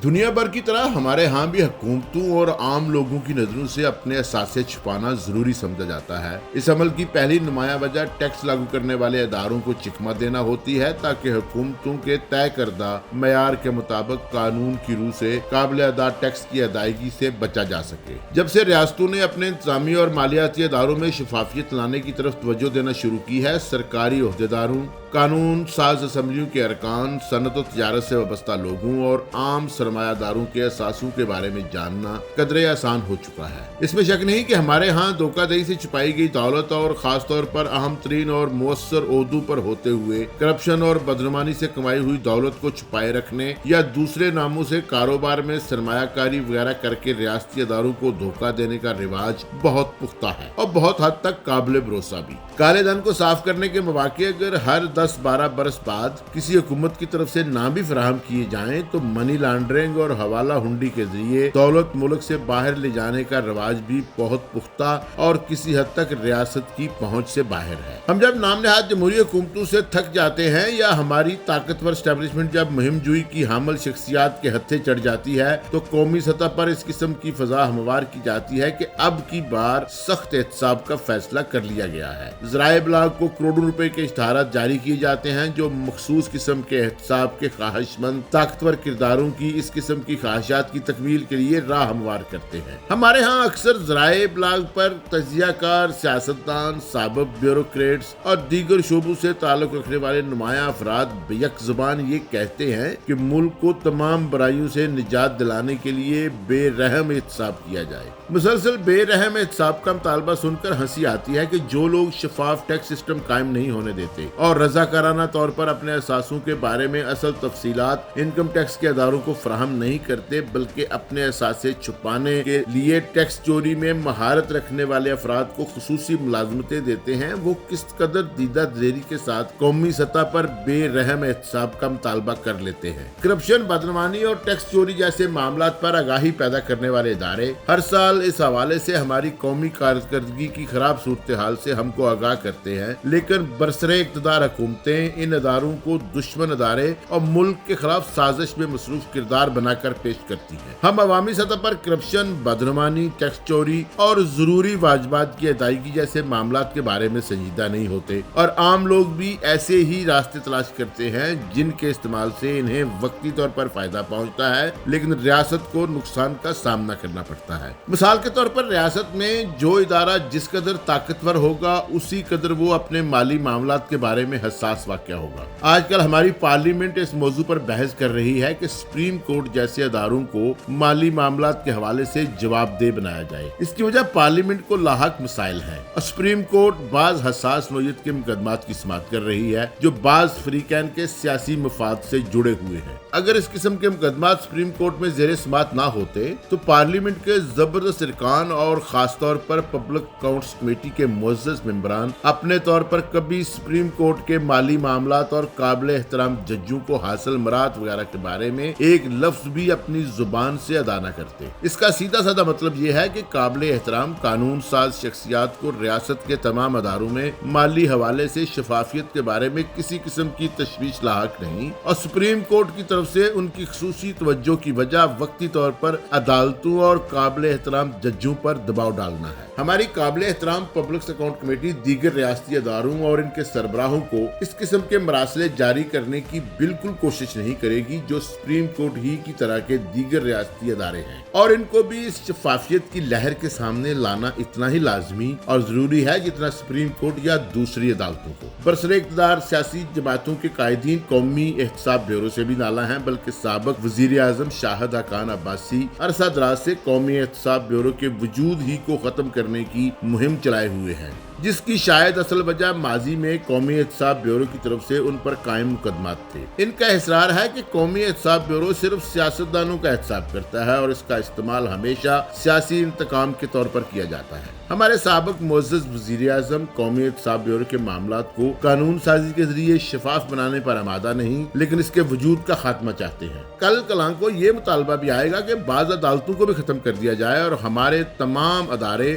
دنیا بھر کی طرح ہمارے ہاں بھی حکومتوں اور عام لوگوں کی نظروں سے اپنے اثاثے چھپانا ضروری سمجھا جاتا ہے۔ اس عمل کی پہلی نمایاں وجہ ٹیکس لاگو کرنے والے اداروں کو چکمہ دینا ہوتی ہے تاکہ حکومتوں کے طے کردہ معیار کے مطابق قانون کی روح سے قابل ادا ٹیکس کی ادائیگی سے بچا جا سکے۔ جب سے ریاستوں نے اپنے انتظامی اور مالیاتی اداروں میں شفافیت لانے کی طرف توجہ دینا شروع کی ہے، سرکاری عہدیداروں، قانون ساز اسمبلیوں کے ارکان، صنعت و تجارت سے وابستہ لوگوں اور عام سرمایہ داروں کے اثاثوں کے بارے میں جاننا قدرے آسان ہو چکا ہے۔ اس میں شک نہیں کہ ہمارے ہاں دھوکہ دہی سے چھپائی گئی دولت اور خاص طور پر اہم ترین اور مؤثر عہدوں پر ہوتے ہوئے کرپشن اور بدعنوانی سے کمائی ہوئی دولت کو چھپائے رکھنے یا دوسرے ناموں سے کاروبار میں سرمایہ کاری وغیرہ کر کے ریاستی اداروں کو دھوکہ دینے کا رواج بہت پختہ ہے اور بہت حد تک قابل بھروسہ بھی۔ کالے دھن کو صاف کرنے کے مواقع اگر ہر 10-12 برس بعد کسی حکومت کی طرف سے نہ بھی فراہم کیے جائیں تو منی لانڈرنگ اور حوالہ ہنڈی کے ذریعے دولت ملک سے باہر لے جانے کا رواج بھی بہت پختہ اور کسی حد تک ریاست کی پہنچ سے باہر ہے۔ ہم جب نام نہاد جمہوری حکومتوں سے تھک جاتے ہیں یا ہماری طاقتور اسٹیبلشمنٹ جب مہم جوئی کی حامل شخصیات کے ہتھے چڑھ جاتی ہے تو قومی سطح پر اس قسم کی فضا ہموار کی جاتی ہے کہ اب کی بار سخت احتساب کا فیصلہ کر لیا گیا ہے۔ ذرائع ابلاغ کو کروڑوں روپے کے اشتہارات جاری کیے جاتے ہیں جو مخصوص قسم کے احتساب کے خواہش مند طاقتور کرداروں کی اس قسم کی خواہشات کی تکمیل کے لیے راہ ہموار کرتے ہیں۔ ہمارے ہاں اکثر ذرائع ابلاغ پر تجزیہ کار، سیاستدان، سابق بیوروکریٹس اور دیگر شعبوں سے تعلق رکھنے والے نمایاں افراد بیک زبان یہ کہتے ہیں کہ ملک کو تمام برائیوں سے نجات دلانے کے لیے بے رحم احتساب کیا جائے۔ مسلسل بے رحم احتساب کا مطالبہ سن کر ہنسی آتی ہے کہ جو لوگ شفاف ٹیکس سسٹم قائم نہیں ہونے دیتے اور رضاکارانہ طور پر اپنے اثاثوں کے بارے میں اصل تفصیلات انکم ٹیکس کے اداروں کو فراہم نہیں کرتے بلکہ اپنے اثاثے چھپانے کے لیے ٹیکس چوری میں مہارت رکھنے والے افراد کو خصوصی ملازمتیں دیتے ہیں، وہ کس قدر دیدہ دلیری کے ساتھ قومی سطح پر بے رحم احتساب کا مطالبہ کر لیتے ہیں۔ کرپشن، بدعنوانی اور ٹیکس چوری جیسے معاملات پر آگاہی پیدا کرنے والے ادارے ہر سال اس حوالے سے ہماری قومی کارکردگی کی خراب صورتحال سے ہم کو آگاہ کرتے ہیں، لیکن برسرِ اقتدار حکومتیں ان اداروں کو دشمن ادارے اور ملک کے خلاف سازش میں مصروف کردار بنا کر پیش کرتی ہیں۔ ہم عوامی سطح پر کرپشن، بدعنوانی، ٹیکس چوری اور ضروری واجبات کی ادائیگی جیسے معاملات کے بارے میں سنجیدہ نہیں ہوتے اور عام لوگ بھی ایسے ہی راستے تلاش کرتے ہیں جن کے استعمال سے انہیں وقتی طور پر فائدہ پہنچتا ہے لیکن ریاست کو نقصان کا سامنا کرنا پڑتا ہے۔ مثال کے طور پر ریاست میں جو ادارہ جس قدر طاقتور ہوگا اسی قدر وہ اپنے مالی معاملات کے بارے میں حساس واقع ہوگا۔ آج کل ہماری پارلیمنٹ اس موضوع پر بحث کر رہی ہے کہ سپریم کورٹ جیسے اداروں کو مالی معاملات کے حوالے سے جواب دہ بنایا جائے۔ اس کی وجہ پارلیمنٹ کو لاحق مسائل ہیں اور سپریم کورٹ بعض حساس نوعیت کے مقدمات کی سماعت کر رہی ہے جو بعض فریقین کے سیاسی مفاد سے جڑے ہوئے ہیں۔ اگر اس قسم کے مقدمات سپریم کورٹ میں زیر سماعت نہ ہوتے تو پارلیمنٹ کے زبردست ارکان اور خاص طور پر پبلک اکاؤنٹس کمیٹی کے معزز ممبران اپنے طور پر کبھی سپریم کورٹ کے مالی معاملات اور قابل احترام ججوں کو حاصل مراد وغیرہ کے بارے میں ایک لفظ بھی اپنی زبان سے ادا نہ کرتے۔ اس کا سیدھا سادہ مطلب یہ ہے کہ قابل احترام قانون ساز شخصیات کو ریاست کے تمام اداروں میں مالی حوالے سے شفافیت کے بارے میں کسی قسم کی تشویش لاحق نہیں اور سپریم کورٹ کی طرف سے ان کی خصوصی توجہ کی وجہ وقتی طور پر عدالتوں اور قابل احترام ججوں پر دباؤ ڈالنا ہے۔ ہماری قابل احترام پبلک اکاؤنٹ کمیٹی دیگر ریاستی اداروں اور ان کے سربراہوں کو اس قسم کے مراسلے جاری کرنے کی بالکل کوشش نہیں کرے گی جو سپریم کورٹ ہی کی طرح کے دیگر ریاستی ادارے ہیں، اور ان کو بھی اس شفافیت کی لہر کے سامنے لانا اتنا ہی لازمی اور ضروری ہے جتنا سپریم کورٹ یا دوسری عدالتوں کو۔ برسر اقتدار سیاسی جماعتوں کے قائدین قومی احتساب بیورو سے بھی نالاں ہیں بلکہ سابق وزیر اعظم شاہد حقان عباسی عرصہ دراز سے قومی احتساب بیورو کے وجود ہی کو ختم کرنے کی مہم چلائے ہوئے ہیں، جس کی شاید اصل وجہ ماضی میں قومی احتساب بیورو کی طرف سے ان پر قائم مقدمات تھے۔ ان کا اصرار ہے کہ قومی احتساب بیورو صرف سیاستدانوں کا احتساب کرتا ہے اور اس کا استعمال ہمیشہ سیاسی انتقام کے طور پر کیا جاتا ہے۔ ہمارے سابق معزز وزیر اعظم قومی احتساب بیورو کے معاملات کو قانون سازی کے ذریعے شفاف بنانے پر آمادہ نہیں لیکن اس کے وجود کا خاتمہ چاہتے ہیں۔ کل کلاں کو یہ مطالبہ بھی آئے گا کہ بعض عدالتوں کو بھی ختم کر دیا جائے اور ہمارے تمام ادارے